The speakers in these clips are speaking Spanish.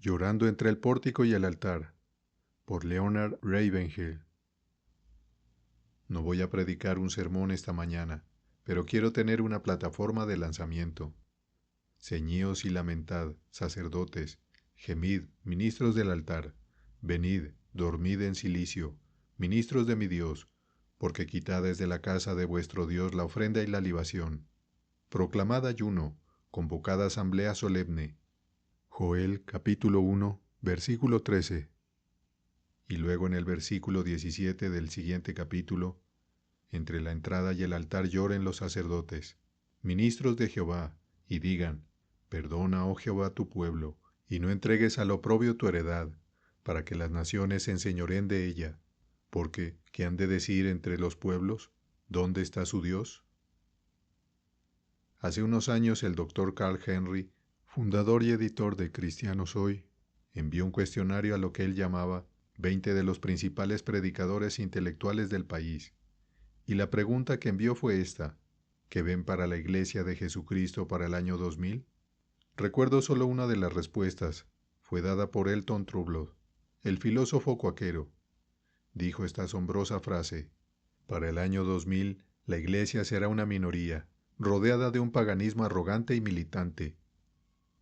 Llorando entre el pórtico y el altar, por Leonard Ravenhill. No voy a predicar un sermón esta mañana, pero quiero tener una plataforma de lanzamiento. Ceñíos y lamentad, sacerdotes, gemid, ministros del altar, venid, dormid en cilicio, ministros de mi Dios, porque quitad desde la casa de vuestro Dios la ofrenda y la libación. Proclamad ayuno, convocad asamblea solemne. Joel capítulo 1, versículo 13. Y luego en el versículo 17 del siguiente capítulo, entre la entrada y el altar lloren los sacerdotes, ministros de Jehová, y digan, perdona, oh Jehová, tu pueblo, y no entregues al oprobio tu heredad, para que las naciones se enseñoreen de ella, porque, ¿qué han de decir entre los pueblos? ¿Dónde está su Dios? Hace unos años el doctor Carl Henry, fundador y editor de Cristianos Hoy, envió un cuestionario a lo que él llamaba 20 de los principales predicadores intelectuales del país. Y la pregunta que envió fue esta: ¿qué ven para la Iglesia de Jesucristo para el año 2000? Recuerdo solo una de las respuestas. Fue dada por Elton Trublot, el filósofo cuáquero. Dijo esta asombrosa frase: para el año 2000, la Iglesia será una minoría, rodeada de un paganismo arrogante y militante.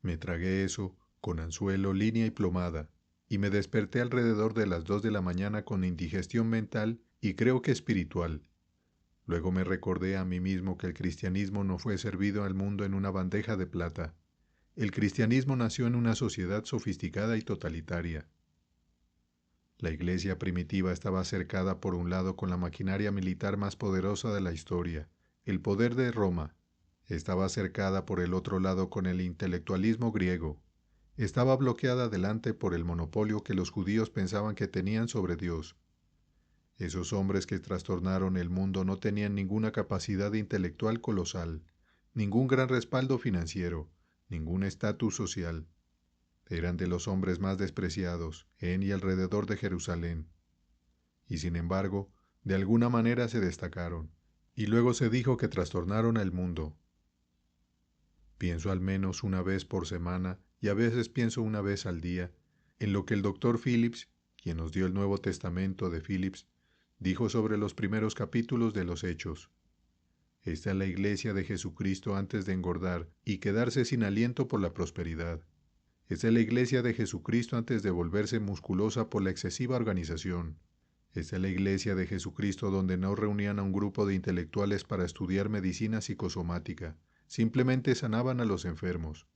Me tragué eso, con anzuelo, línea y plomada, y me desperté alrededor de las 2 de la mañana con indigestión mental y creo que espiritual. Luego me recordé a mí mismo que el cristianismo no fue servido al mundo en una bandeja de plata. El cristianismo nació en una sociedad sofisticada y totalitaria. La iglesia primitiva estaba cercada por un lado con la maquinaria militar más poderosa de la historia, el poder de Roma. Estaba cercada por el otro lado con el intelectualismo griego. Estaba bloqueada delante por el monopolio que los judíos pensaban que tenían sobre Dios. Esos hombres que trastornaron el mundo no tenían ninguna capacidad intelectual colosal, ningún gran respaldo financiero, ningún estatus social. Eran de los hombres más despreciados en y alrededor de Jerusalén. Y sin embargo, de alguna manera se destacaron, y luego se dijo que trastornaron el mundo. Pienso al menos una vez por semana, y a veces pienso una vez al día, en lo que el doctor Phillips, quien nos dio el Nuevo Testamento de Phillips, dijo sobre los primeros capítulos de los Hechos. Esta es la iglesia de Jesucristo antes de engordar y quedarse sin aliento por la prosperidad. Esta es la iglesia de Jesucristo antes de volverse musculosa por la excesiva organización. Esta es la iglesia de Jesucristo donde no reunían a un grupo de intelectuales para estudiar medicina psicosomática, simplemente sanaban a los enfermos.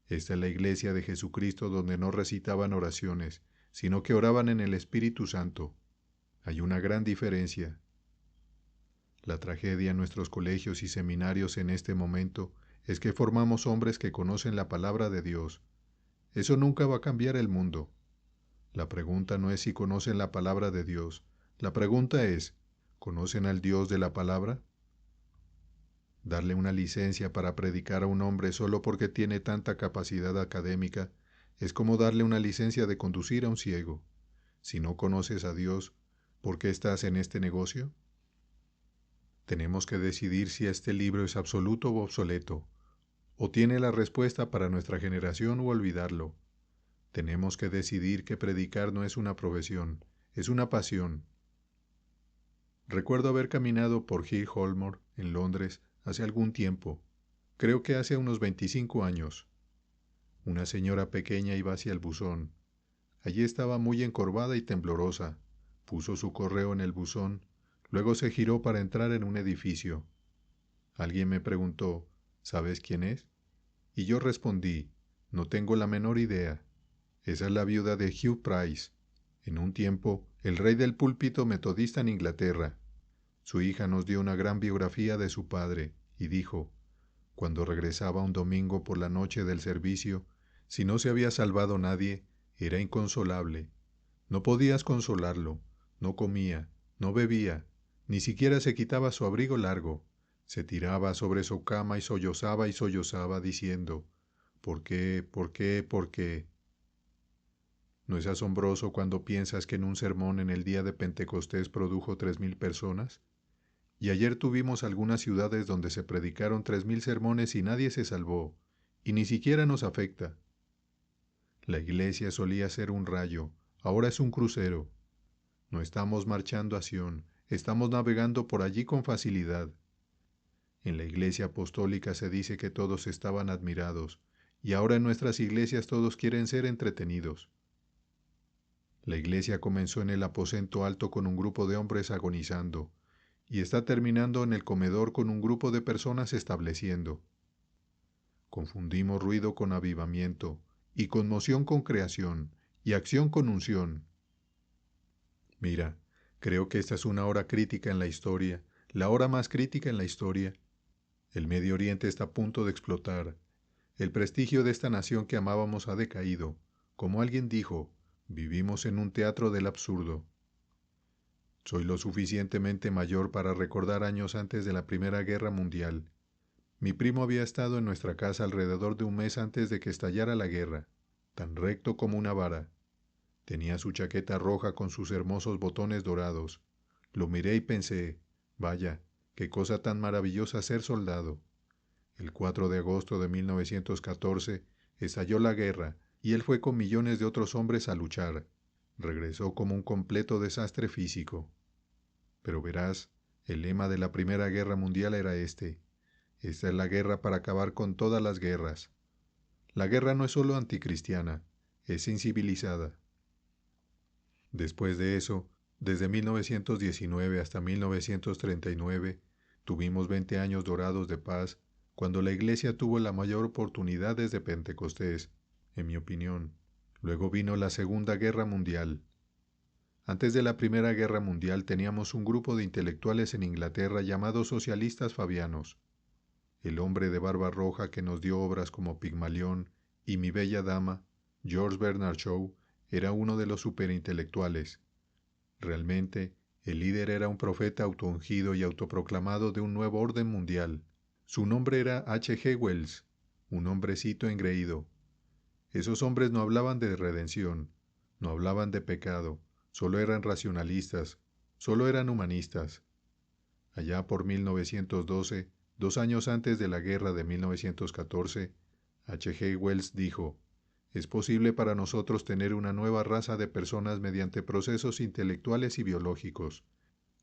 Esta es la iglesia de Jesucristo donde no recitaban oraciones, sino que oraban en el Espíritu Santo. Hay una gran diferencia. La tragedia en nuestros colegios y seminarios en este momento es que formamos hombres que conocen la palabra de Dios. Eso nunca va a cambiar el mundo. La pregunta no es si conocen la palabra de Dios. La pregunta es, ¿conocen al Dios de la palabra? Darle una licencia para predicar a un hombre solo porque tiene tanta capacidad académica es como darle una licencia de conducir a un ciego. Si no conoces a Dios, ¿por qué estás en este negocio? Tenemos que decidir si este libro es absoluto o obsoleto, o tiene la respuesta para nuestra generación o olvidarlo. Tenemos que decidir que predicar no es una profesión, es una pasión. Recuerdo haber caminado por Hill Holmore, en Londres, hace algún tiempo, creo que hace unos 25 años. Una señora pequeña iba hacia el buzón. Allí estaba muy encorvada y temblorosa. Puso su correo en el buzón, luego se giró para entrar en un edificio. Alguien me preguntó, ¿sabes quién es? Y yo respondí, no tengo la menor idea. Esa es la viuda de Hugh Price, en un tiempo el rey del púlpito metodista en Inglaterra. Su hija nos dio una gran biografía de su padre y dijo, cuando regresaba un domingo por la noche del servicio, si no se había salvado nadie, era inconsolable. No podías consolarlo, no comía, no bebía, ni siquiera se quitaba su abrigo largo. Se tiraba sobre su cama y sollozaba diciendo, ¿por qué, por qué, por qué? ¿No es asombroso cuando piensas que en un sermón en el día de Pentecostés produjo 3,000 personas? Y ayer tuvimos algunas ciudades donde se predicaron 3,000 sermones y nadie se salvó, y ni siquiera nos afecta. La iglesia solía ser un rayo, ahora es un crucero. No estamos marchando a Sión, estamos navegando por allí con facilidad. En la iglesia apostólica se dice que todos estaban admirados, y ahora en nuestras iglesias todos quieren ser entretenidos. La iglesia comenzó en el aposento alto con un grupo de hombres agonizando, y está terminando en el comedor con un grupo de personas estableciendo. Confundimos ruido con avivamiento, y conmoción con creación, y acción con unción. Mira, creo que esta es una hora crítica en la historia, la hora más crítica en la historia. El Medio Oriente está a punto de explotar. El prestigio de esta nación que amábamos ha decaído. Como alguien dijo, vivimos en un teatro del absurdo. Soy lo suficientemente mayor para recordar años antes de la Primera Guerra Mundial. Mi primo había estado en nuestra casa alrededor de un mes antes de que estallara la guerra, tan recto como una vara. Tenía su chaqueta roja con sus hermosos botones dorados. Lo miré y pensé, vaya, qué cosa tan maravillosa ser soldado. El 4 de agosto de 1914 estalló la guerra y él fue con millones de otros hombres a luchar. Regresó como un completo desastre físico. Pero verás, el lema de la Primera Guerra Mundial era este: esta es la guerra para acabar con todas las guerras. La guerra no es solo anticristiana, es incivilizada. Después de eso, desde 1919 hasta 1939, tuvimos 20 años dorados de paz, cuando la Iglesia tuvo la mayor oportunidad desde Pentecostés, en mi opinión. Luego vino la Segunda Guerra Mundial. Antes de la Primera Guerra Mundial teníamos un grupo de intelectuales en Inglaterra llamados socialistas fabianos. El hombre de barba roja que nos dio obras como Pigmalión y Mi Bella Dama, George Bernard Shaw, era uno de los superintelectuales. Realmente, el líder era un profeta autoungido y autoproclamado de un nuevo orden mundial. Su nombre era H. G. Wells, un hombrecito engreído. Esos hombres no hablaban de redención, no hablaban de pecado, solo eran racionalistas, solo eran humanistas. Allá por 1912, 2 años antes de la guerra de 1914, H. G. Wells dijo: es posible para nosotros tener una nueva raza de personas mediante procesos intelectuales y biológicos.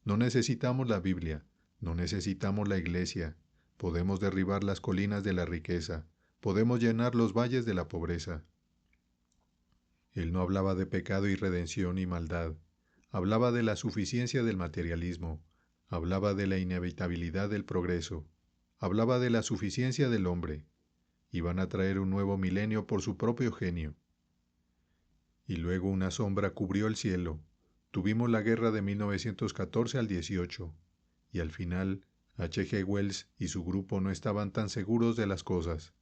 No necesitamos la Biblia, no necesitamos la Iglesia. Podemos derribar las colinas de la riqueza, podemos llenar los valles de la pobreza. Él no hablaba de pecado y redención y maldad. Hablaba de la suficiencia del materialismo. Hablaba de la inevitabilidad del progreso. Hablaba de la suficiencia del hombre. Iban a traer un nuevo milenio por su propio genio. Y luego una sombra cubrió el cielo. Tuvimos la guerra de 1914 al 18, y al final H. G. Wells y su grupo no estaban tan seguros de las cosas.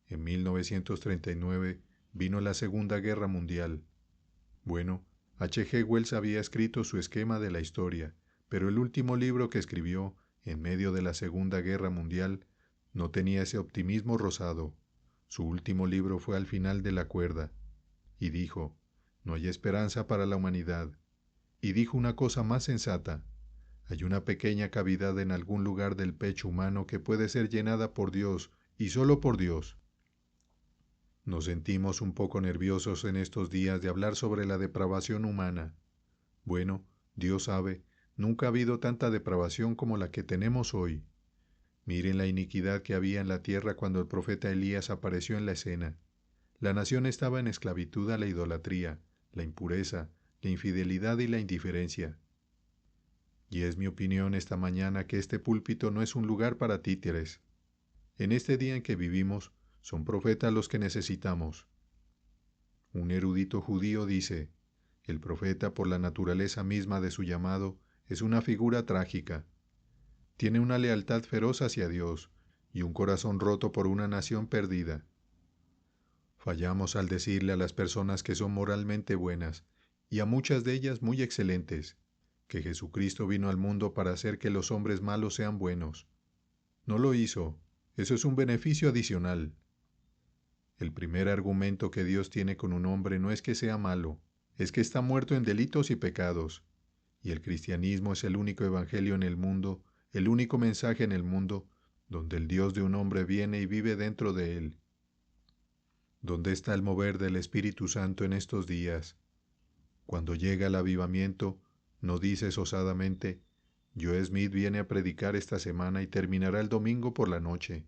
En 1939 vino la Segunda Guerra Mundial. Bueno, H. G. Wells había escrito su esquema de la historia, pero el último libro que escribió, en medio de la Segunda Guerra Mundial, no tenía ese optimismo rosado. Su último libro fue Al final de la cuerda. Y dijo: no hay esperanza para la humanidad. Y dijo una cosa más sensata: hay una pequeña cavidad en algún lugar del pecho humano que puede ser llenada por Dios, y solo por Dios. Nos sentimos un poco nerviosos en estos días de hablar sobre la depravación humana. Bueno, Dios sabe, nunca ha habido tanta depravación como la que tenemos hoy. Miren la iniquidad que había en la tierra cuando el profeta Elías apareció en la escena. La nación estaba en esclavitud a la idolatría, la impureza, la infidelidad y la indiferencia. Y es mi opinión esta mañana que este púlpito no es un lugar para títeres. En este día en que vivimos, son profetas los que necesitamos. Un erudito judío dice: el profeta, por la naturaleza misma de su llamado, es una figura trágica. Tiene una lealtad feroz hacia Dios y un corazón roto por una nación perdida. Fallamos al decirle a las personas que son moralmente buenas, y a muchas de ellas muy excelentes, que Jesucristo vino al mundo para hacer que los hombres malos sean buenos. No lo hizo, eso es un beneficio adicional. El primer argumento que Dios tiene con un hombre no es que sea malo, es que está muerto en delitos y pecados, y el cristianismo es el único evangelio en el mundo, el único mensaje en el mundo, donde el Dios de un hombre viene y vive dentro de él. ¿Dónde está el mover del Espíritu Santo en estos días? Cuando llega el avivamiento, no dices osadamente, Joe Smith viene a predicar esta semana y terminará el domingo por la noche.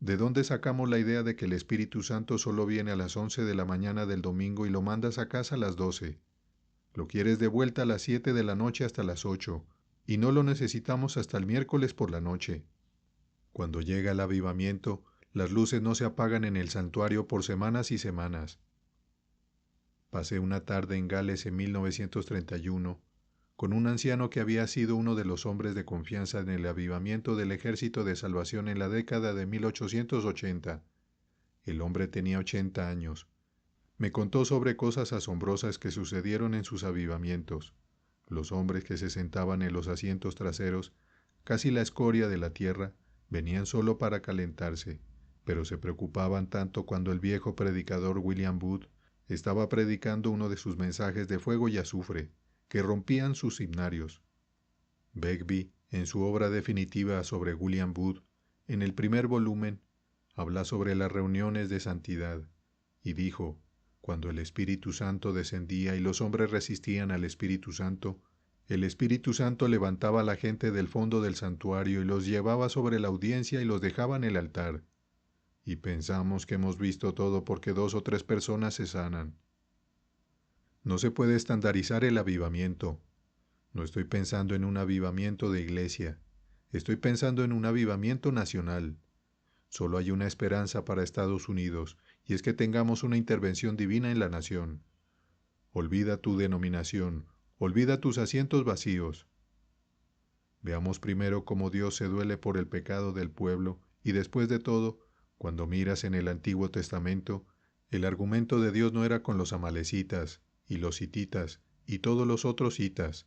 ¿De dónde sacamos la idea de que el Espíritu Santo solo viene a las 11 de la mañana del domingo y lo mandas a casa a las 12? Lo quieres de vuelta a las 7 de la noche hasta las 8, y no lo necesitamos hasta el miércoles por la noche. Cuando llega el avivamiento, las luces no se apagan en el santuario por semanas y semanas. Pasé una tarde en Gales en 1931 con un anciano que había sido uno de los hombres de confianza en el avivamiento del Ejército de Salvación en la década de 1880. El hombre tenía 80 años. Me contó sobre cosas asombrosas que sucedieron en sus avivamientos. Los hombres que se sentaban en los asientos traseros, casi la escoria de la tierra, venían solo para calentarse, pero se preocupaban tanto cuando el viejo predicador William Booth estaba predicando uno de sus mensajes de fuego y azufre, que rompían sus himnarios. Begbie, en su obra definitiva sobre William Booth, en el primer volumen, habla sobre las reuniones de santidad, y dijo, cuando el Espíritu Santo descendía y los hombres resistían al Espíritu Santo, el Espíritu Santo levantaba a la gente del fondo del santuario y los llevaba sobre la audiencia y los dejaba en el altar. Y pensamos que hemos visto todo porque 2 o 3 personas se sanan. No se puede estandarizar el avivamiento. No estoy pensando en un avivamiento de iglesia. Estoy pensando en un avivamiento nacional. Solo hay una esperanza para Estados Unidos, y es que tengamos una intervención divina en la nación. Olvida tu denominación, olvida tus asientos vacíos. Veamos primero cómo Dios se duele por el pecado del pueblo, y después de todo, cuando miras en el Antiguo Testamento, el argumento de Dios no era con los amalecitas, y los hititas, y todos los otros hitas.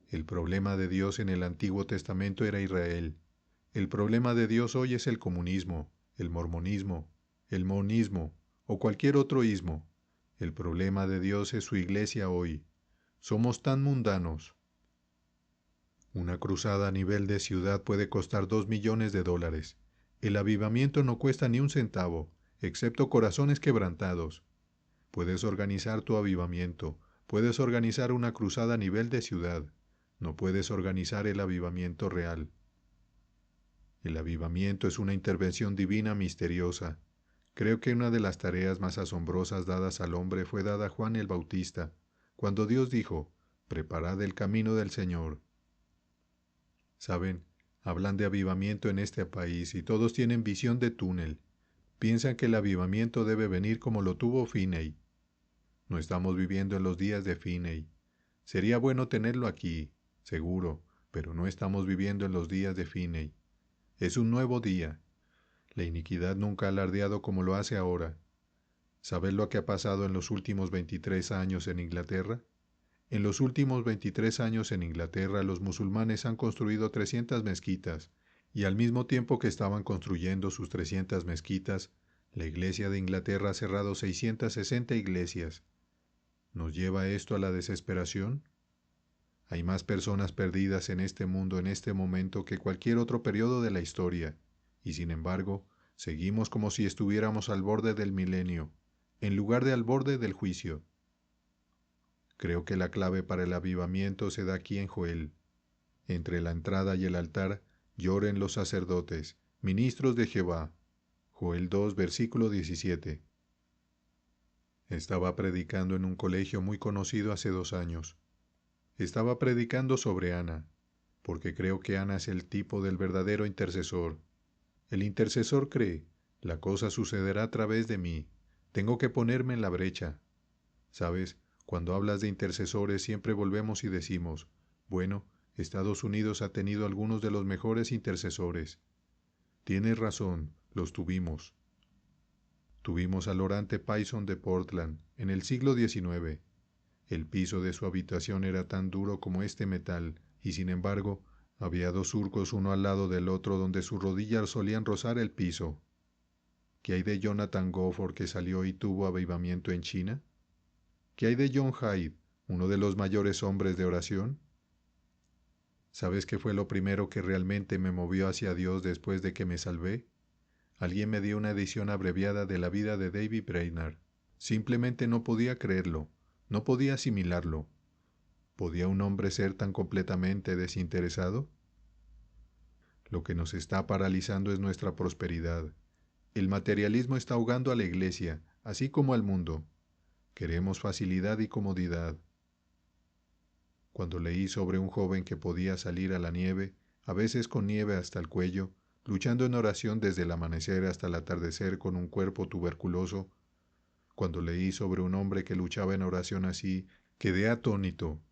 El problema de Dios en el Antiguo Testamento era Israel. El problema de Dios hoy es el comunismo, el mormonismo, el monismo o cualquier otro ismo. El problema de Dios es su iglesia hoy. Somos tan mundanos. Una cruzada a nivel de ciudad puede costar $2 millones. El avivamiento no cuesta ni un centavo, excepto corazones quebrantados. Puedes organizar tu avivamiento, puedes organizar una cruzada a nivel de ciudad. No puedes organizar el avivamiento real. El avivamiento es una intervención divina misteriosa. Creo que una de las tareas más asombrosas dadas al hombre fue dada a Juan el Bautista, cuando Dios dijo, «Preparad el camino del Señor». Saben, hablan de avivamiento en este país y todos tienen visión de túnel. Piensan que el avivamiento debe venir como lo tuvo Finney. No estamos viviendo en los días de Finney. Sería bueno tenerlo aquí, seguro, pero no estamos viviendo en los días de Finney. Es un nuevo día. La iniquidad nunca ha alardeado como lo hace ahora. ¿Sabes lo que ha pasado en los últimos 23 años en Inglaterra? En los últimos 23 años en Inglaterra los musulmanes han construido 300 mezquitas, y al mismo tiempo que estaban construyendo sus 300 mezquitas, la Iglesia de Inglaterra ha cerrado 660 iglesias. ¿Nos lleva esto a la desesperación? Hay más personas perdidas en este mundo en este momento que cualquier otro periodo de la historia, y sin embargo, seguimos como si estuviéramos al borde del milenio, en lugar de al borde del juicio. Creo que la clave para el avivamiento se da aquí en Joel. Entre la entrada y el altar lloren los sacerdotes, ministros de Jehová. Joel 2, versículo 17. Estaba predicando en un colegio muy conocido hace 2 años. Estaba predicando sobre Ana, porque creo que Ana es el tipo del verdadero intercesor. El intercesor cree, la cosa sucederá a través de mí, tengo que ponerme en la brecha. ¿Sabes? Cuando hablas de intercesores siempre volvemos y decimos, bueno, Estados Unidos ha tenido algunos de los mejores intercesores. Tienes razón, los tuvimos. Tuvimos al orante Payson de Portland en el siglo XIX. El piso de su habitación era tan duro como este metal, y sin embargo, había 2 surcos uno al lado del otro donde sus rodillas solían rozar el piso. ¿Qué hay de Jonathan Gofford que salió y tuvo avivamiento en China? ¿Qué hay de John Hyde, uno de los mayores hombres de oración? ¿Sabes qué fue lo primero que realmente me movió hacia Dios después de que me salvé? Alguien me dio una edición abreviada de la vida de David Brainerd. Simplemente no podía creerlo, no podía asimilarlo. ¿Podía un hombre ser tan completamente desinteresado? Lo que nos está paralizando es nuestra prosperidad. El materialismo está ahogando a la Iglesia, así como al mundo. Queremos facilidad y comodidad. Cuando leí sobre un joven que podía salir a la nieve, a veces con nieve hasta el cuello, luchando en oración desde el amanecer hasta el atardecer con un cuerpo tuberculoso, cuando leí sobre un hombre que luchaba en oración así, quedé atónito.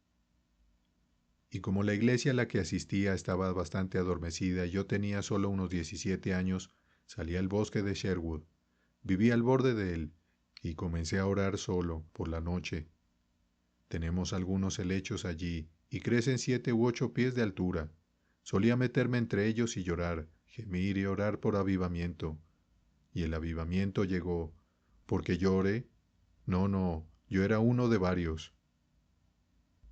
Y como la iglesia a la que asistía estaba bastante adormecida y yo tenía solo unos 17 años, salí al bosque de Sherwood. Viví al borde de él y comencé a orar solo por la noche. Tenemos algunos helechos allí y crecen 7 u 8 pies de altura. Solía meterme entre ellos y llorar, gemir y orar por avivamiento. Y el avivamiento llegó. ¿Porque yo oré? No, yo era uno de varios.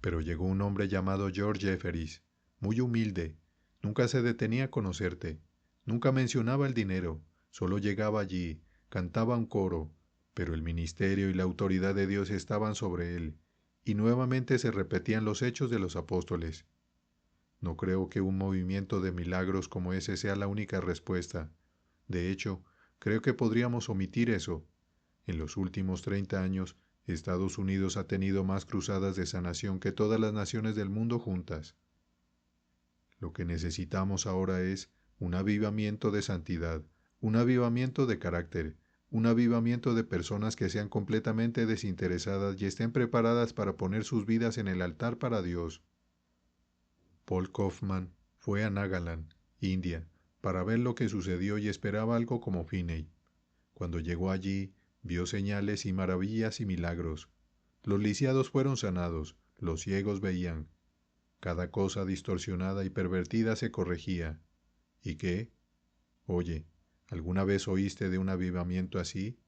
Pero llegó un hombre llamado George Jefferies, muy humilde. Nunca se detenía a conocerte. Nunca mencionaba el dinero. Solo llegaba allí, cantaba un coro, pero el ministerio y la autoridad de Dios estaban sobre él, y nuevamente se repetían los hechos de los apóstoles. No creo que un movimiento de milagros como ese sea la única respuesta. De hecho, creo que podríamos omitir eso. En los últimos 30 años, Estados Unidos ha tenido más cruzadas de sanación que todas las naciones del mundo juntas. Lo que necesitamos ahora es un avivamiento de santidad, un avivamiento de carácter, un avivamiento de personas que sean completamente desinteresadas y estén preparadas para poner sus vidas en el altar para Dios. Paul Kaufman fue a Nagaland, India, para ver lo que sucedió y esperaba algo como Finney. Cuando llegó allí, vio señales y maravillas y milagros. Los lisiados fueron sanados, los ciegos veían. Cada cosa distorsionada y pervertida se corregía. ¿Y qué? Oye, ¿alguna vez oíste de un avivamiento así?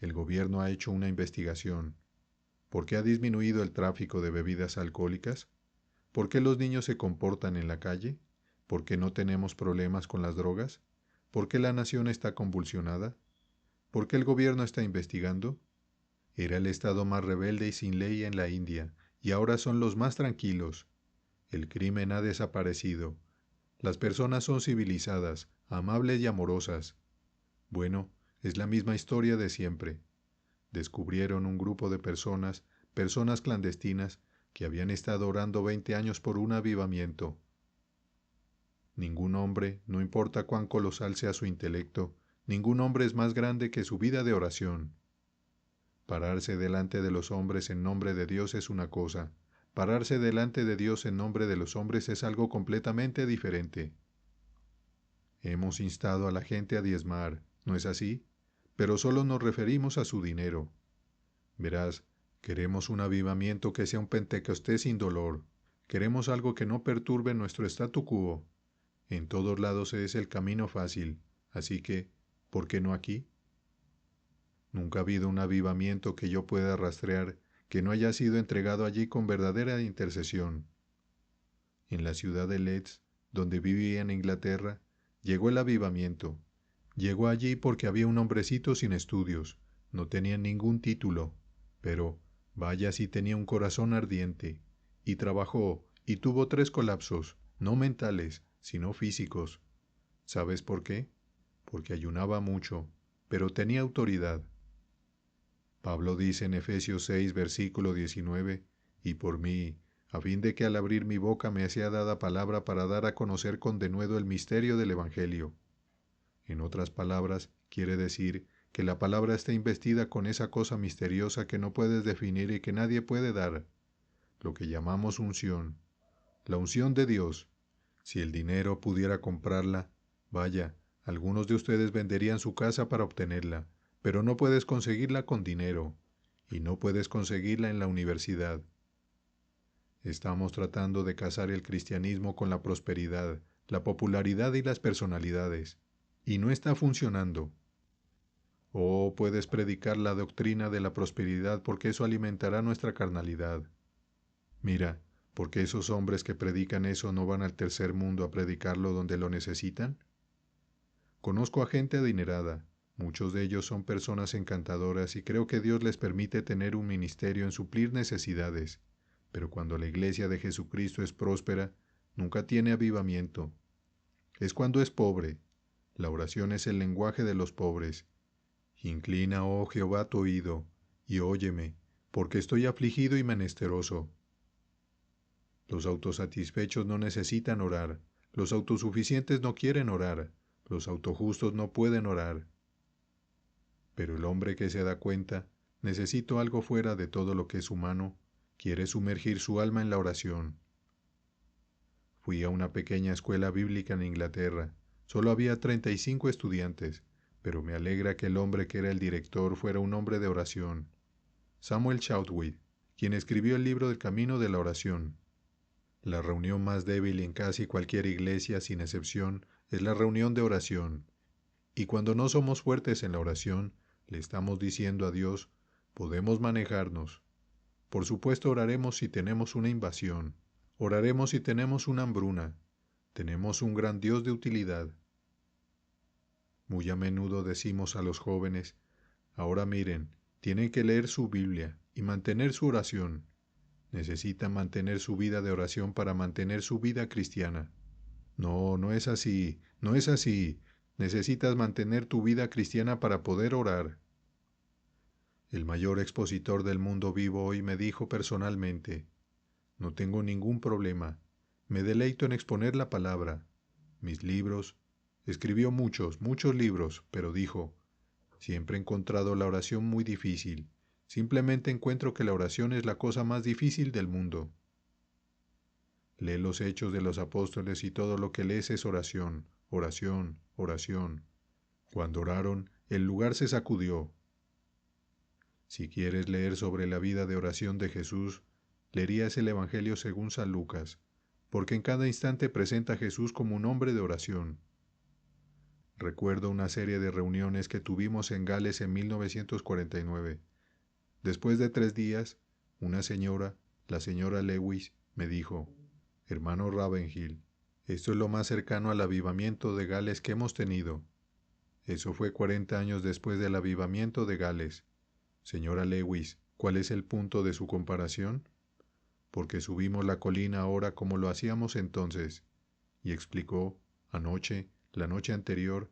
El gobierno ha hecho una investigación. ¿Por qué ha disminuido el tráfico de bebidas alcohólicas? ¿Por qué los niños se comportan en la calle? ¿Por qué no tenemos problemas con las drogas? ¿Por qué la nación está convulsionada? ¿Por qué el gobierno está investigando? Era el estado más rebelde y sin ley en la India, y ahora son los más tranquilos. El crimen ha desaparecido. Las personas son civilizadas, amables y amorosas. Bueno, es la misma historia de siempre. Descubrieron un grupo de personas clandestinas, que habían estado orando 20 años por un avivamiento. Ningún hombre, no importa cuán colosal sea su intelecto, ningún hombre es más grande que su vida de oración. Pararse delante de los hombres en nombre de Dios es una cosa. Pararse delante de Dios en nombre de los hombres es algo completamente diferente. Hemos instado a la gente a diezmar, ¿no es así? Pero solo nos referimos a su dinero. Verás, queremos un avivamiento que sea un Pentecostés sin dolor. Queremos algo que no perturbe nuestro statu quo. En todos lados es el camino fácil, así que, ¿por qué no aquí? Nunca ha habido un avivamiento que yo pueda rastrear que no haya sido entregado allí con verdadera intercesión. En la ciudad de Leeds, donde vivía en Inglaterra, llegó el avivamiento. Llegó allí porque había un hombrecito sin estudios, no tenía ningún título, pero vaya si tenía un corazón ardiente, y trabajó, y tuvo 3 colapsos, no mentales, sino físicos. ¿Sabes por qué? Porque ayunaba mucho, pero tenía autoridad. Pablo dice en Efesios 6, versículo 19, y por mí, a fin de que al abrir mi boca me sea dada palabra para dar a conocer con denuedo el misterio del Evangelio. En otras palabras, quiere decir que la palabra está investida con esa cosa misteriosa que no puedes definir y que nadie puede dar, lo que llamamos unción, la unción de Dios. Si el dinero pudiera comprarla, vaya, algunos de ustedes venderían su casa para obtenerla, pero no puedes conseguirla con dinero, y no puedes conseguirla en la universidad. Estamos tratando de casar el cristianismo con la prosperidad, la popularidad y las personalidades, y no está funcionando. O puedes predicar la doctrina de la prosperidad porque eso alimentará nuestra carnalidad. Mira, ¿por qué esos hombres que predican eso no van al tercer mundo a predicarlo donde lo necesitan? Conozco a gente adinerada. Muchos de ellos son personas encantadoras y creo que Dios les permite tener un ministerio en suplir necesidades. Pero cuando la iglesia de Jesucristo es próspera, nunca tiene avivamiento. Es cuando es pobre. La oración es el lenguaje de los pobres. Inclina, oh Jehová, tu oído, y óyeme, porque estoy afligido y menesteroso. Los autosatisfechos no necesitan orar, los autosuficientes no quieren orar, los autojustos no pueden orar. Pero el hombre que se da cuenta, necesito algo fuera de todo lo que es humano, quiere sumergir su alma en la oración. Fui a una pequeña escuela bíblica en Inglaterra. Solo había 35 estudiantes, pero me alegra que el hombre que era el director fuera un hombre de oración. Samuel Shoutwith, quien escribió el libro del Camino de la Oración. La reunión más débil en casi cualquier iglesia, sin excepción, es la reunión de oración. Y cuando no somos fuertes en la oración, le estamos diciendo a Dios, podemos manejarnos. Por supuesto oraremos si tenemos una invasión. Oraremos si tenemos una hambruna. Tenemos un gran Dios de utilidad. Muy a menudo decimos a los jóvenes, ahora miren, tienen que leer su Biblia y mantener su oración. Necesitan mantener su vida de oración para mantener su vida cristiana. No, no es así, no es así. Necesitas mantener tu vida cristiana para poder orar. El mayor expositor del mundo vivo hoy me dijo personalmente, no tengo ningún problema, me deleito en exponer la palabra. Mis libros, escribió muchos, muchos libros, pero dijo, siempre he encontrado la oración muy difícil. Simplemente encuentro que la oración es la cosa más difícil del mundo. Lee los Hechos de los Apóstoles y todo lo que lees es oración, oración, oración. Cuando oraron, el lugar se sacudió. Si quieres leer sobre la vida de oración de Jesús, leerías el Evangelio según San Lucas, porque en cada instante presenta a Jesús como un hombre de oración. Recuerdo una serie de reuniones que tuvimos en Gales en 1949. Después de 3 días, una señora, la señora Lewis, me dijo, hermano Ravenhill, esto es lo más cercano al avivamiento de Gales que hemos tenido. Eso fue 40 años después del avivamiento de Gales. Señora Lewis, ¿cuál es el punto de su comparación? Porque subimos la colina ahora como lo hacíamos entonces. Y explicó, anoche, la noche anterior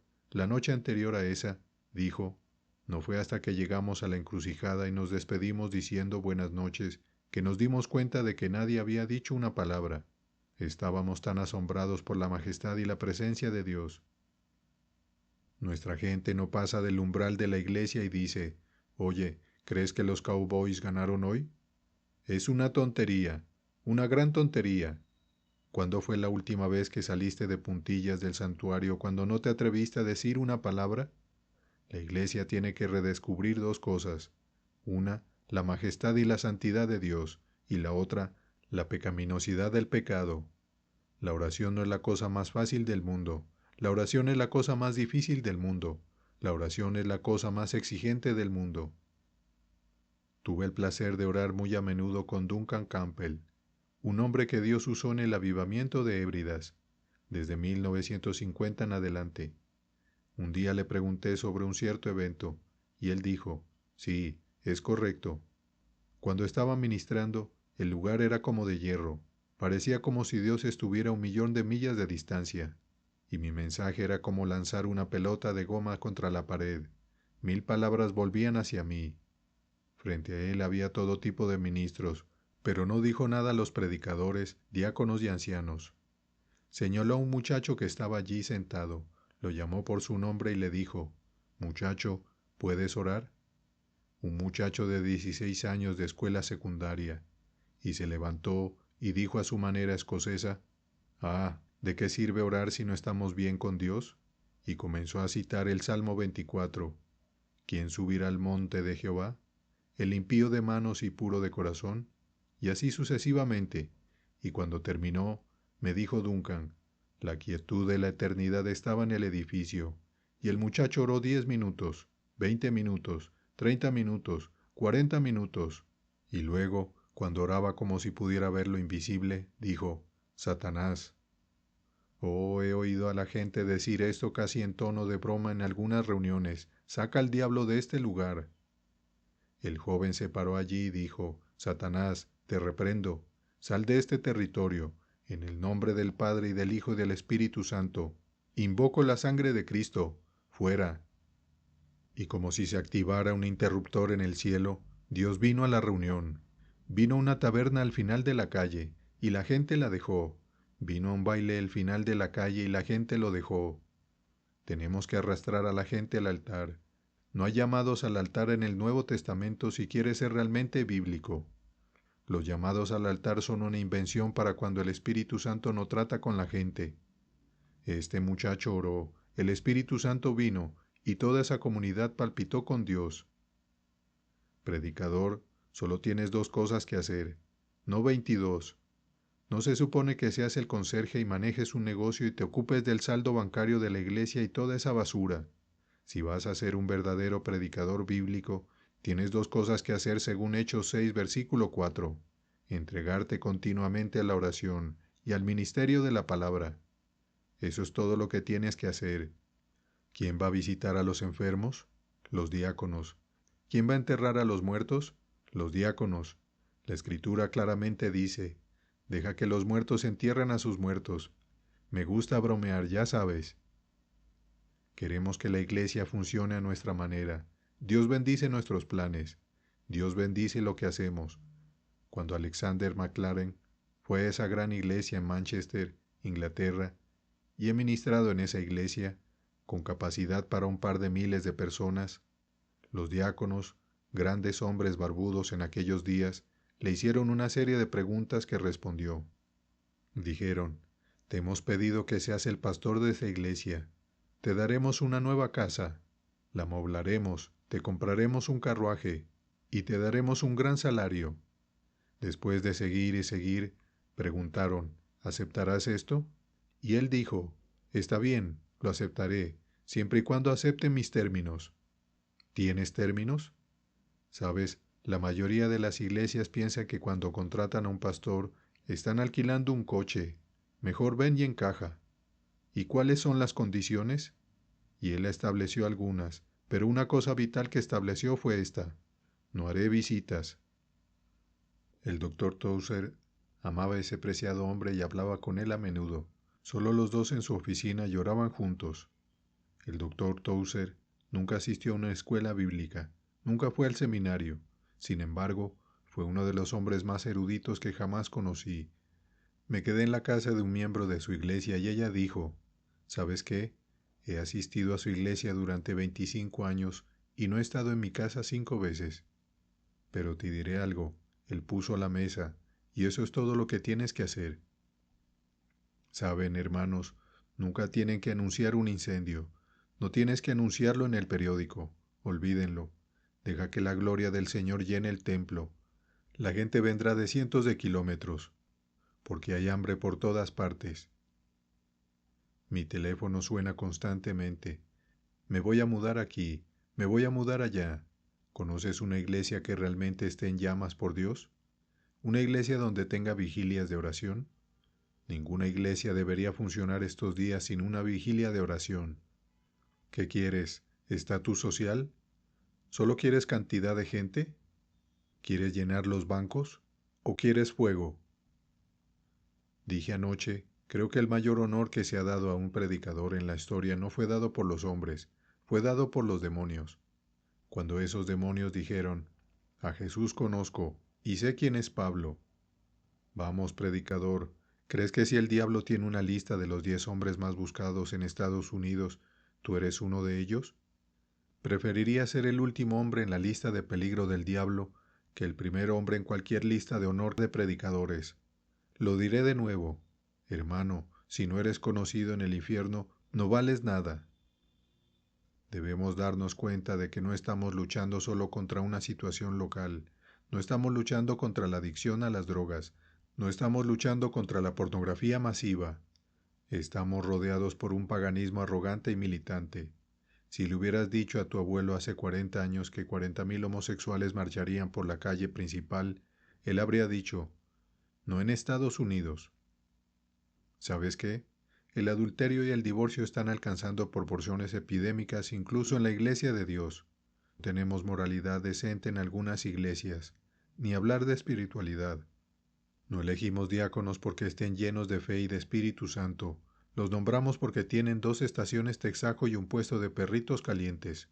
a esa, dijo, no fue hasta que llegamos a la encrucijada y nos despedimos diciendo buenas noches, que nos dimos cuenta de que nadie había dicho una palabra. Estábamos tan asombrados por la majestad y la presencia de Dios. Nuestra gente no pasa del umbral de la iglesia y dice, oye, ¿crees que los Cowboys ganaron hoy? Es una tontería, una gran tontería. ¿Cuándo fue la última vez que saliste de puntillas del santuario cuando no te atreviste a decir una palabra? La iglesia tiene que redescubrir 2 cosas. Una, la majestad y la santidad de Dios, y la otra, la pecaminosidad del pecado. La oración no es la cosa más fácil del mundo. La oración es la cosa más difícil del mundo. La oración es la cosa más exigente del mundo. Tuve el placer de orar muy a menudo con Duncan Campbell, un hombre que Dios usó en el avivamiento de Hébridas, desde 1950 en adelante. Un día le pregunté sobre un cierto evento, y él dijo, sí, es correcto. Cuando estaba ministrando, el lugar era como de hierro, parecía como si Dios estuviera a 1.000.000 de millas de distancia, y mi mensaje era como lanzar una pelota de goma contra la pared. 1000 palabras volvían hacia mí. Frente a él había todo tipo de ministros, pero no dijo nada a los predicadores, diáconos y ancianos. Señaló a un muchacho que estaba allí sentado, lo llamó por su nombre y le dijo, «Muchacho, ¿puedes orar?» Un muchacho de 16 años de escuela secundaria, y se levantó y dijo a su manera escocesa, «Ah, ¿de qué sirve orar si no estamos bien con Dios?» Y comenzó a citar el Salmo 24, «¿Quién subirá al monte de Jehová? El impío de manos y puro de corazón», y así sucesivamente, y cuando terminó, me dijo Duncan, la quietud de la eternidad estaba en el edificio, y el muchacho oró 10 minutos, 20 minutos, 30 minutos, 40 minutos, y luego, cuando oraba como si pudiera ver lo invisible, dijo, «Satanás, oh, he oído oído a la gente decir esto casi en tono de broma en algunas reuniones. «Saca al diablo de este lugar». El joven se paró allí y dijo: «Satanás, te reprendo. Sal de este territorio, en el nombre del Padre y del Hijo y del Espíritu Santo. Invoco la sangre de Cristo. Fuera». Y como si se activara un interruptor en el cielo, Dios vino a la reunión. Vino a una taberna al final de la calle, y la gente la dejó. Vino a un baile al final de la calle y la gente lo dejó. Tenemos que arrastrar a la gente al altar. No hay llamados al altar en el Nuevo Testamento si quiere ser realmente bíblico. Los llamados al altar son una invención para cuando el Espíritu Santo no trata con la gente. Este muchacho oró, el Espíritu Santo vino, y toda esa comunidad palpitó con Dios. Predicador, solo tienes 2 cosas que hacer, no 22. No se supone que seas el conserje y manejes un negocio y te ocupes del saldo bancario de la iglesia y toda esa basura. Si vas a ser un verdadero predicador bíblico, tienes 2 cosas que hacer según Hechos 6, versículo 4. Entregarte continuamente a la oración y al ministerio de la palabra. Eso es todo lo que tienes que hacer. ¿Quién va a visitar a los enfermos? Los diáconos. ¿Quién va a enterrar a los muertos? Los diáconos. La Escritura claramente dice: «Deja que los muertos entierren a sus muertos». Me gusta bromear, ya sabes. Queremos que la iglesia funcione a nuestra manera. Dios bendice nuestros planes. Dios bendice lo que hacemos. Cuando Alexander McLaren fue a esa gran iglesia en Manchester, Inglaterra, y he ministrado en esa iglesia, con capacidad para un par de miles de personas, los diáconos, grandes hombres barbudos en aquellos días, le hicieron una serie de preguntas que respondió. Dijeron: «Te hemos pedido que seas el pastor de esa iglesia. Te daremos una nueva casa, la amoblaremos, te compraremos un carruaje y te daremos un gran salario». Después de seguir y seguir, preguntaron: «¿Aceptarás esto?». Y él dijo: «Está bien, lo aceptaré, siempre y cuando acepte mis términos». ¿Tienes términos? Sabes, la mayoría de las iglesias piensa que cuando contratan a un pastor, están alquilando un coche. Mejor ven y encaja. ¿Y cuáles son las condiciones? Y él estableció algunas, pero una cosa vital que estableció fue esta: no haré visitas. El doctor Tozer amaba a ese preciado hombre y hablaba con él a menudo. Solo los 2 en su oficina lloraban juntos. El doctor Tozer nunca asistió a una escuela bíblica, nunca fue al seminario. Sin embargo, fue uno de los hombres más eruditos que jamás conocí. Me quedé en la casa de un miembro de su iglesia y ella dijo: «¿Sabes qué? He asistido a su iglesia durante 25 años y no he estado en mi casa 5 veces. Pero te diré algo, él puso la mesa, y eso es todo lo que tienes que hacer». Saben, hermanos, nunca tienen que anunciar un incendio. No tienes que anunciarlo en el periódico. Olvídenlo. Deja que la gloria del Señor llene el templo. La gente vendrá de cientos de kilómetros, porque hay hambre por todas partes. Mi teléfono suena constantemente. Me voy a mudar aquí, me voy a mudar allá. ¿Conoces una iglesia que realmente esté en llamas por Dios? ¿Una iglesia donde tenga vigilias de oración? Ninguna iglesia debería funcionar estos días sin una vigilia de oración. ¿Qué quieres? ¿Estatus social? ¿Solo quieres cantidad de gente? ¿Quieres llenar los bancos? ¿O quieres fuego? Dije anoche, creo que el mayor honor que se ha dado a un predicador en la historia no fue dado por los hombres, fue dado por los demonios. Cuando esos demonios dijeron: «A Jesús conozco y sé quién es Pablo». Vamos, predicador, ¿crees que si el diablo tiene una lista de los 10 hombres más buscados en Estados Unidos, tú eres uno de ellos? Preferiría ser el último hombre en la lista de peligro del diablo que el primer hombre en cualquier lista de honor de predicadores. Lo diré de nuevo: hermano, si no eres conocido en el infierno, no vales nada. Debemos darnos cuenta de que no estamos luchando solo contra una situación local, no estamos luchando contra la adicción a las drogas, no estamos luchando contra la pornografía masiva. Estamos rodeados por un paganismo arrogante y militante. Si le hubieras dicho a tu abuelo hace 40 años que 40,000 homosexuales marcharían por la calle principal, él habría dicho: «No en Estados Unidos». ¿Sabes qué? el adulterio y el divorcio están alcanzando proporciones epidémicas incluso en la Iglesia de Dios. Tenemos moralidad decente en algunas iglesias, ni hablar de espiritualidad. No elegimos diáconos porque estén llenos de fe y de Espíritu Santo. Los nombramos porque tienen 2 estaciones Texaco y un puesto de perritos calientes.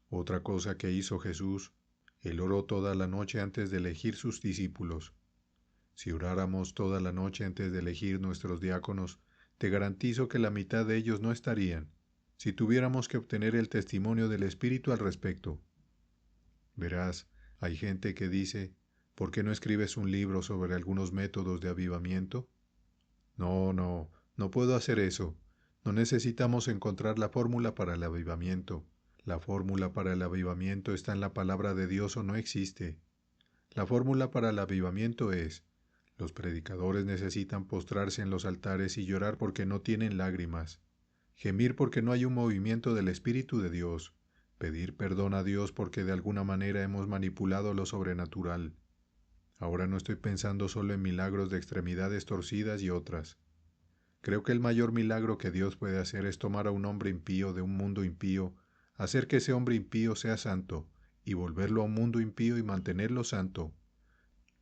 Otra cosa que hizo Jesús, Él oró toda la noche antes de elegir sus discípulos. Si oráramos toda la noche antes de elegir nuestros diáconos, te garantizo que la mitad de ellos no estarían, si tuviéramos que obtener el testimonio del Espíritu al respecto. Verás, hay gente que dice, ¿por qué no escribes un libro sobre algunos métodos de avivamiento? No puedo hacer eso. No necesitamos encontrar la fórmula para el avivamiento. La fórmula para el avivamiento está en la palabra de Dios o no existe. La fórmula para el avivamiento es: los predicadores necesitan postrarse en los altares y llorar porque no tienen lágrimas, gemir porque no hay un movimiento del Espíritu de Dios, pedir perdón a Dios porque de alguna manera hemos manipulado lo sobrenatural. Ahora no estoy pensando solo en milagros de extremidades torcidas y otras. Creo que el mayor milagro que Dios puede hacer es tomar a un hombre impío de un mundo impío, hacer que ese hombre impío sea santo, y volverlo a un mundo impío y mantenerlo santo.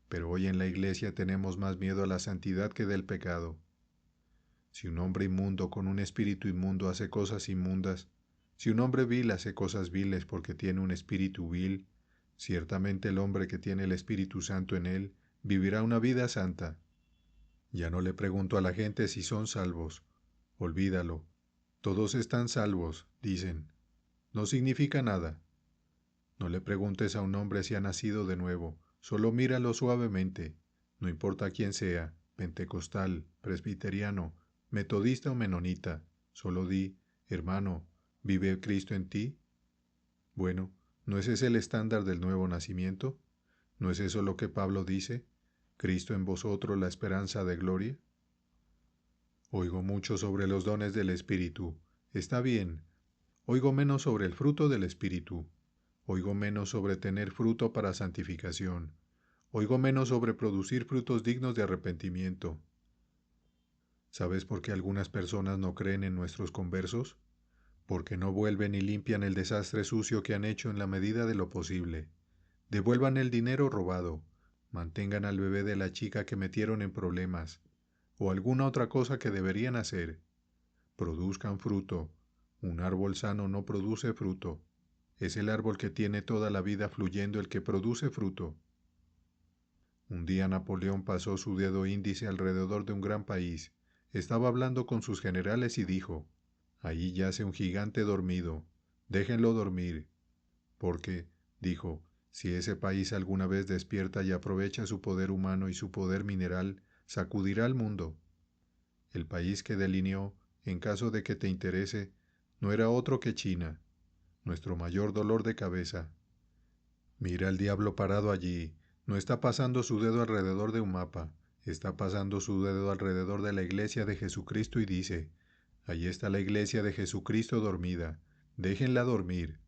Pero hoy en la iglesia tenemos más miedo a la santidad que del pecado. Si un hombre inmundo con un espíritu inmundo hace cosas inmundas, si un hombre vil hace cosas viles porque tiene un espíritu vil, ciertamente el hombre que tiene el Espíritu Santo en él vivirá una vida santa. Ya no le pregunto a la gente si son salvos. Olvídalo. Todos están salvos, dicen. No significa nada. No le preguntes a un hombre si ha nacido de nuevo. Solo míralo suavemente. No importa quién sea, pentecostal, presbiteriano, metodista o menonita. Solo di, hermano, ¿vive Cristo en ti? Bueno, ¿no es ese el estándar del nuevo nacimiento? ¿No es eso lo que Pablo dice? ¿Cristo en vosotros la esperanza de gloria? Oigo mucho sobre los dones del Espíritu. Está bien. Oigo menos sobre el fruto del Espíritu. Oigo menos sobre tener fruto para santificación. Oigo menos sobre producir frutos dignos de arrepentimiento. ¿Sabes por qué algunas personas no creen en nuestros conversos? Porque no vuelven y limpian el desastre sucio que han hecho en la medida de lo posible. Devuelvan el dinero robado. Mantengan al bebé de la chica que metieron en problemas. O alguna otra cosa que deberían hacer. Produzcan fruto. Un árbol sano no produce fruto. Es el árbol que tiene toda la vida fluyendo el que produce fruto. Un día Napoleón pasó su dedo índice alrededor de un gran país. Estaba hablando con sus generales y dijo: «Allí yace un gigante dormido. Déjenlo dormir. Porque», dijo, «si ese país alguna vez despierta y aprovecha su poder humano y su poder mineral, sacudirá al mundo». El país que delineó, en caso de que te interese, no era otro que China, nuestro mayor dolor de cabeza. Mira al diablo parado allí. No está pasando su dedo alrededor de un mapa, está pasando su dedo alrededor de la iglesia de Jesucristo y dice: «Allí está la iglesia de Jesucristo dormida, déjenla dormir».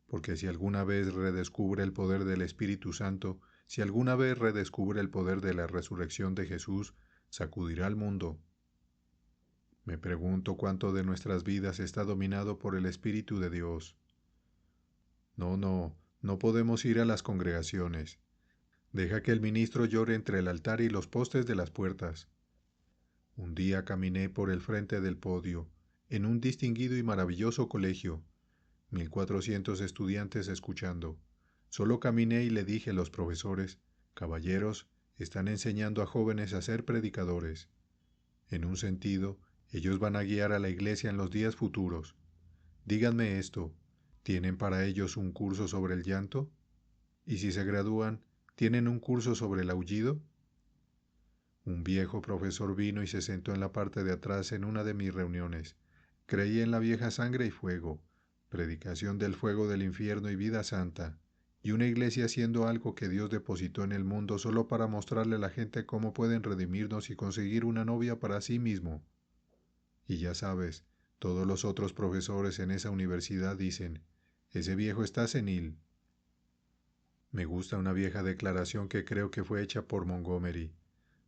Porque si alguna vez redescubre el poder del Espíritu Santo, si alguna vez redescubre el poder de la resurrección de Jesús, sacudirá al mundo. Me pregunto cuánto de nuestras vidas está dominado por el Espíritu de Dios. No podemos ir a las congregaciones. Deja que el ministro llore entre el altar y los postes de las puertas. Un día caminé por el frente del podio, en un distinguido y maravilloso colegio, 1400 estudiantes escuchando. Solo caminé y le dije a los profesores: «Caballeros, están enseñando a jóvenes a ser predicadores. En un sentido, ellos van a guiar a la iglesia en los días futuros. Díganme esto, ¿tienen para ellos un curso sobre el llanto? Y si se gradúan, ¿tienen un curso sobre el aullido?». Un viejo profesor vino y se sentó en la parte de atrás en una de mis reuniones. Creía en la vieja sangre y fuego, predicación del fuego del infierno y vida santa, y una iglesia haciendo algo que Dios depositó en el mundo solo para mostrarle a la gente cómo pueden redimirnos y conseguir una novia para sí mismo. Y ya sabes, todos los otros profesores en esa universidad dicen: «Ese viejo está senil». Me gusta una vieja declaración que creo que fue hecha por Montgomery: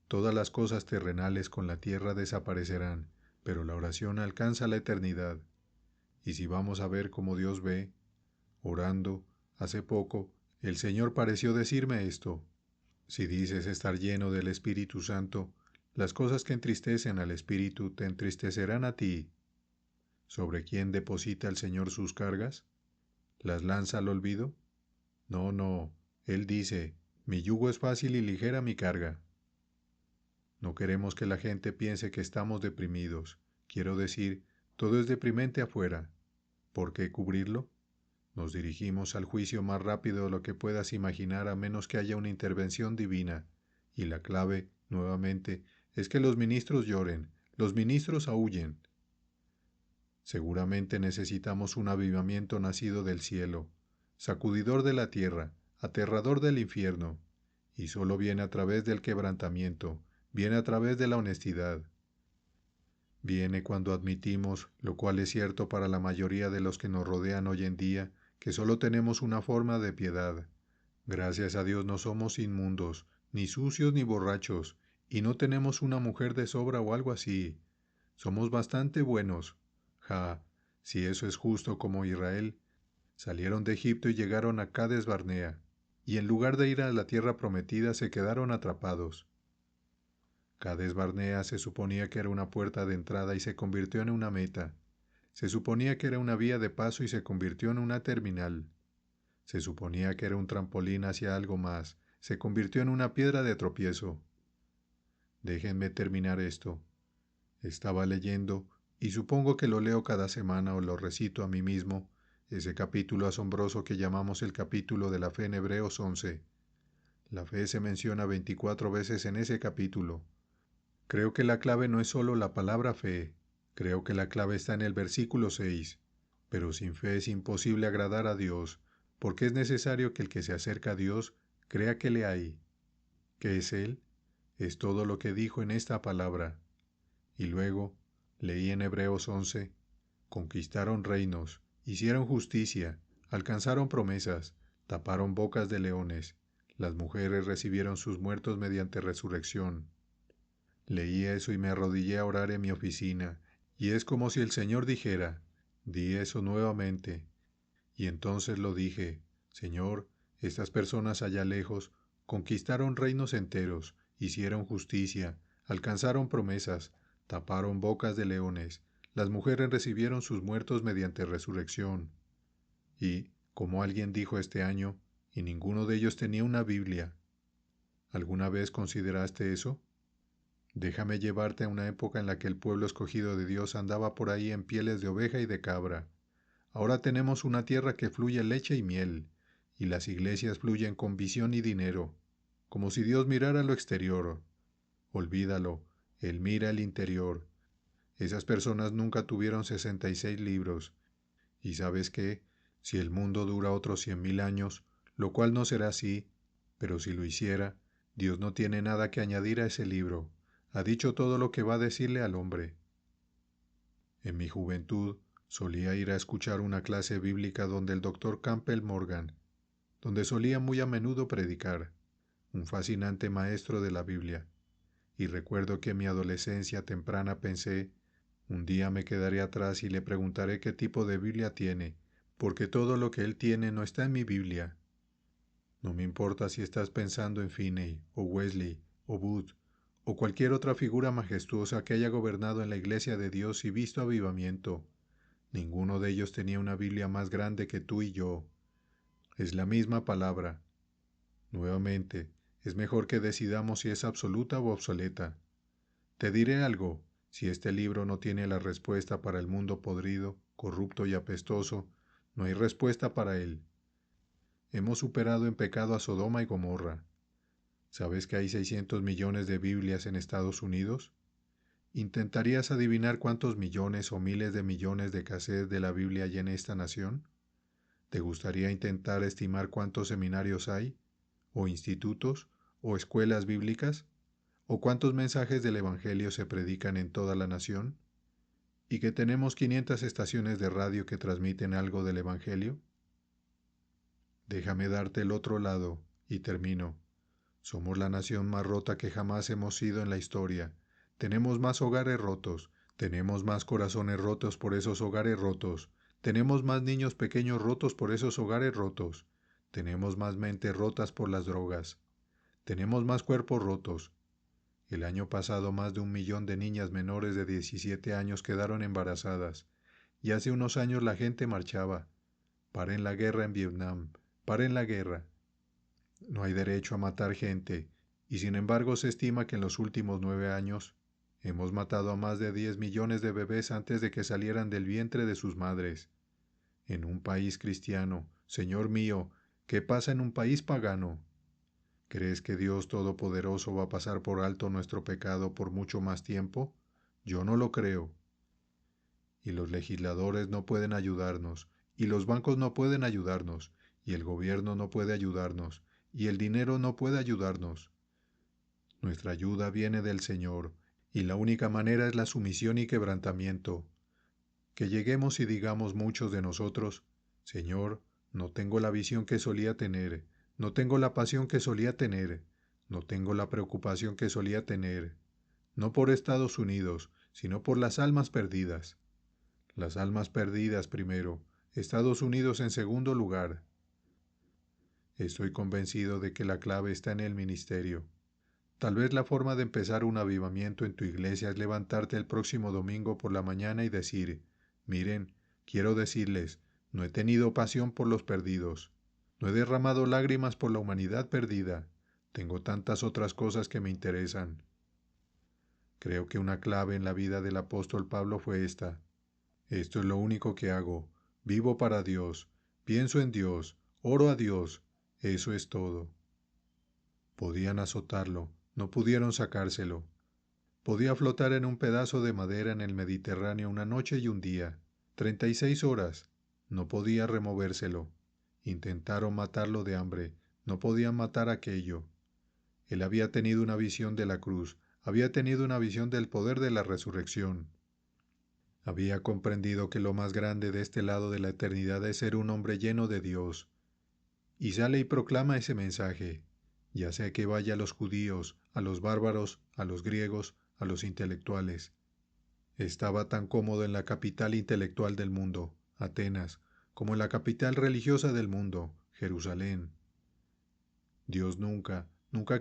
«Todas las cosas terrenales con la tierra desaparecerán, pero la oración alcanza la eternidad. Y si vamos a ver cómo Dios ve, orando, hace poco, el Señor pareció decirme esto: si dices estar lleno del Espíritu Santo, las cosas que entristecen al Espíritu te entristecerán a ti. ¿Sobre quién deposita el Señor sus cargas? ¿Las lanza al olvido? No, no. Él dice: mi yugo es fácil y ligera mi carga. No queremos que la gente piense que estamos deprimidos. Quiero decir, todo es deprimente afuera. ¿Por qué cubrirlo? Nos dirigimos al juicio más rápido de lo que puedas imaginar a menos que haya una intervención divina. Y la clave, nuevamente, es que los ministros lloren, los ministros aúllen. Seguramente necesitamos un avivamiento nacido del cielo, sacudidor de la tierra, aterrador del infierno, y solo viene a través del quebrantamiento, viene a través de la honestidad. Viene cuando admitimos, lo cual es cierto para la mayoría de los que nos rodean hoy en día, que solo tenemos una forma de piedad. Gracias a Dios no somos inmundos, ni sucios ni borrachos, y no tenemos una mujer de sobra o algo así. Somos bastante buenos. Ja, si eso es justo como Israel, salieron de Egipto y llegaron a Cades Barnea, y en lugar de ir a la tierra prometida se quedaron atrapados. Cades Barnea se suponía que era una puerta de entrada y se convirtió en una meta. Se suponía que era una vía de paso y se convirtió en una terminal. Se suponía que era un trampolín hacia algo más. Se convirtió en una piedra de tropiezo. Déjenme terminar esto. Estaba leyendo, y supongo que lo leo cada semana o lo recito a mí mismo, ese capítulo asombroso que llamamos el capítulo de la fe en Hebreos 11. La fe se menciona 24 veces en ese capítulo. Creo que la clave no es solo la palabra fe, creo que la clave está en el versículo 6. Pero sin fe es imposible agradar a Dios, porque es necesario que el que se acerca a Dios crea que le hay. ¿Qué es Él? Es todo lo que dijo en esta palabra. Y luego, leí en Hebreos 11, conquistaron reinos, hicieron justicia, alcanzaron promesas, taparon bocas de leones, las mujeres recibieron sus muertos mediante resurrección. Leí eso y me arrodillé a orar en mi oficina, y es como si el Señor dijera: di eso nuevamente. Y entonces lo dije: Señor, estas personas allá lejos conquistaron reinos enteros, hicieron justicia, alcanzaron promesas, taparon bocas de leones, las mujeres recibieron sus muertos mediante resurrección. Y, como alguien dijo este año, y ninguno de ellos tenía una Biblia. ¿Alguna vez consideraste eso? Déjame llevarte a una época en la que el pueblo escogido de Dios andaba por ahí en pieles de oveja y de cabra. Ahora tenemos una tierra que fluye leche y miel, y las iglesias fluyen con visión y dinero, como si Dios mirara lo exterior. Olvídalo, Él mira el interior. Esas personas nunca tuvieron 66 libros. ¿Y sabes qué? Si el mundo dura otros 100,000 años, lo cual no será así, pero si lo hiciera, Dios no tiene nada que añadir a ese libro. Ha dicho todo lo que va a decirle al hombre. En mi juventud solía ir a escuchar una clase bíblica donde el doctor Campbell Morgan, donde solía muy a menudo predicar, un fascinante maestro de la Biblia. Y recuerdo que en mi adolescencia temprana pensé: un día me quedaré atrás y le preguntaré qué tipo de Biblia tiene, porque todo lo que él tiene no está en mi Biblia. No me importa si estás pensando en Finney, o Wesley, o Booth, o cualquier otra figura majestuosa que haya gobernado en la Iglesia de Dios y visto avivamiento. Ninguno de ellos tenía una Biblia más grande que tú y yo. Es la misma palabra. Nuevamente, es mejor que decidamos si es absoluta o obsoleta. Te diré algo: si este libro no tiene la respuesta para el mundo podrido, corrupto y apestoso, no hay respuesta para él. Hemos superado en pecado a Sodoma y Gomorra. ¿Sabes que hay 600 millones de Biblias en Estados Unidos? ¿Intentarías adivinar cuántos millones o miles de millones de cassettes de la Biblia hay en esta nación? ¿Te gustaría intentar estimar cuántos seminarios hay, o institutos, o escuelas bíblicas, o cuántos mensajes del Evangelio se predican en toda la nación? ¿Y que tenemos 500 estaciones de radio que transmiten algo del Evangelio? Déjame darte el otro lado, y termino. Somos la nación más rota que jamás hemos sido en la historia. Tenemos más hogares rotos, Tenemos más corazones rotos por esos hogares rotos. Tenemos más niños pequeños rotos por esos hogares rotos. Tenemos más mentes rotas por las drogas. Tenemos más cuerpos rotos. El año pasado más de 1 millón de niñas menores de 17 años quedaron embarazadas. Y hace unos años la gente marchaba. Paren la guerra en Vietnam. Paren la guerra. No hay derecho a matar gente. Y sin embargo se estima que en los últimos 9 años hemos matado a más de 10 millones de bebés antes de que salieran del vientre de sus madres. En un país cristiano, Señor mío, ¿qué pasa en un país pagano? ¿Crees que Dios Todopoderoso va a pasar por alto nuestro pecado por mucho más tiempo? Yo no lo creo. Y los legisladores no pueden ayudarnos, y los bancos no pueden ayudarnos, y el gobierno no puede ayudarnos, y el dinero no puede ayudarnos. Nuestra ayuda viene del Señor, y la única manera es la sumisión y quebrantamiento. Que lleguemos y digamos muchos de nosotros, Señor, no tengo la visión que solía tener, no tengo la pasión que solía tener, no tengo la preocupación que solía tener, no por Estados Unidos, sino por las almas perdidas. Las almas perdidas primero, Estados Unidos en segundo lugar. Estoy convencido de que la clave está en el ministerio. Tal vez la forma de empezar un avivamiento en tu iglesia es levantarte el próximo domingo por la mañana y decir, miren, quiero decirles, no he tenido pasión por los perdidos, no he derramado lágrimas por la humanidad perdida, tengo tantas otras cosas que me interesan. Creo que una clave en la vida del apóstol Pablo fue esta. Esto es lo único que hago, vivo para Dios, pienso en Dios, oro a Dios, eso es todo. Podían azotarlo, no pudieron sacárselo. Podía flotar en un pedazo de madera en el Mediterráneo una noche y un día, 36 horas. No podía removérselo. Intentaron matarlo de hambre, no podían matar aquello. Él había tenido una visión de la cruz, había tenido una visión del poder de la resurrección. Había comprendido que lo más grande de este lado de la eternidad es ser un hombre lleno de Dios. Y sale y proclama ese mensaje, ya sea que vaya a los judíos, a los bárbaros, a los griegos, a los intelectuales. Estaba tan cómodo en la capital intelectual del mundo, Atenas, como en la capital religiosa del mundo, Jerusalén. Dios nunca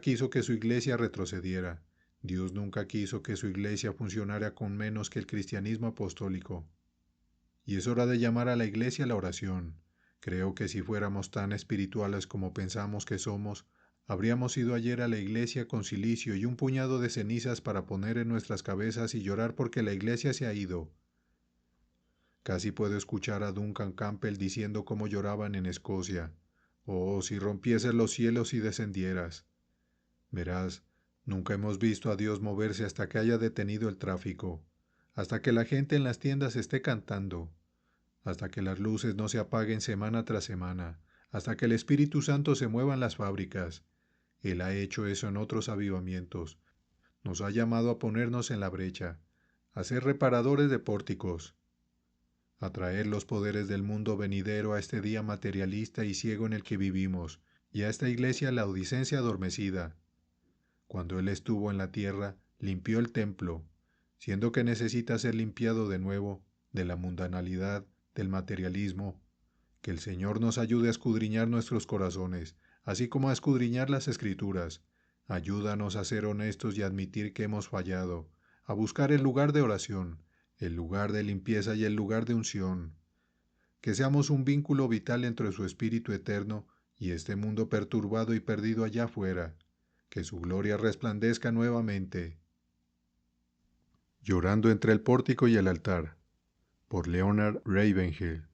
quiso que su iglesia retrocediera. Dios nunca quiso que su iglesia funcionara con menos que el cristianismo apostólico. Y es hora de llamar a la iglesia a la oración. Creo que si fuéramos tan espirituales como pensamos que somos, habríamos ido ayer a la iglesia con cilicio y un puñado de cenizas para poner en nuestras cabezas y llorar porque la iglesia se ha ido. Casi puedo escuchar a Duncan Campbell diciendo cómo lloraban en Escocia. Oh, si rompieses los cielos y descendieras. Verás, nunca hemos visto a Dios moverse hasta que haya detenido el tráfico, hasta que la gente en las tiendas esté cantando, hasta que las luces no se apaguen semana tras semana, hasta que el Espíritu Santo se mueva en las fábricas. Él ha hecho eso en otros avivamientos. Nos ha llamado a ponernos en la brecha, a ser reparadores de pórticos, a traer los poderes del mundo venidero a este día materialista y ciego en el que vivimos, y a esta iglesia laodicense adormecida. Cuando Él estuvo en la tierra, limpió el templo, siendo que necesita ser limpiado de nuevo de la mundanalidad, del materialismo. Que el Señor nos ayude a escudriñar nuestros corazones, así como a escudriñar las Escrituras. Ayúdanos a ser honestos y a admitir que hemos fallado, a buscar el lugar de oración, el lugar de limpieza y el lugar de unción. Que seamos un vínculo vital entre su Espíritu eterno y este mundo perturbado y perdido allá afuera. Que su gloria resplandezca nuevamente. Llorando entre el pórtico y el altar, por Leonard Ravenhill.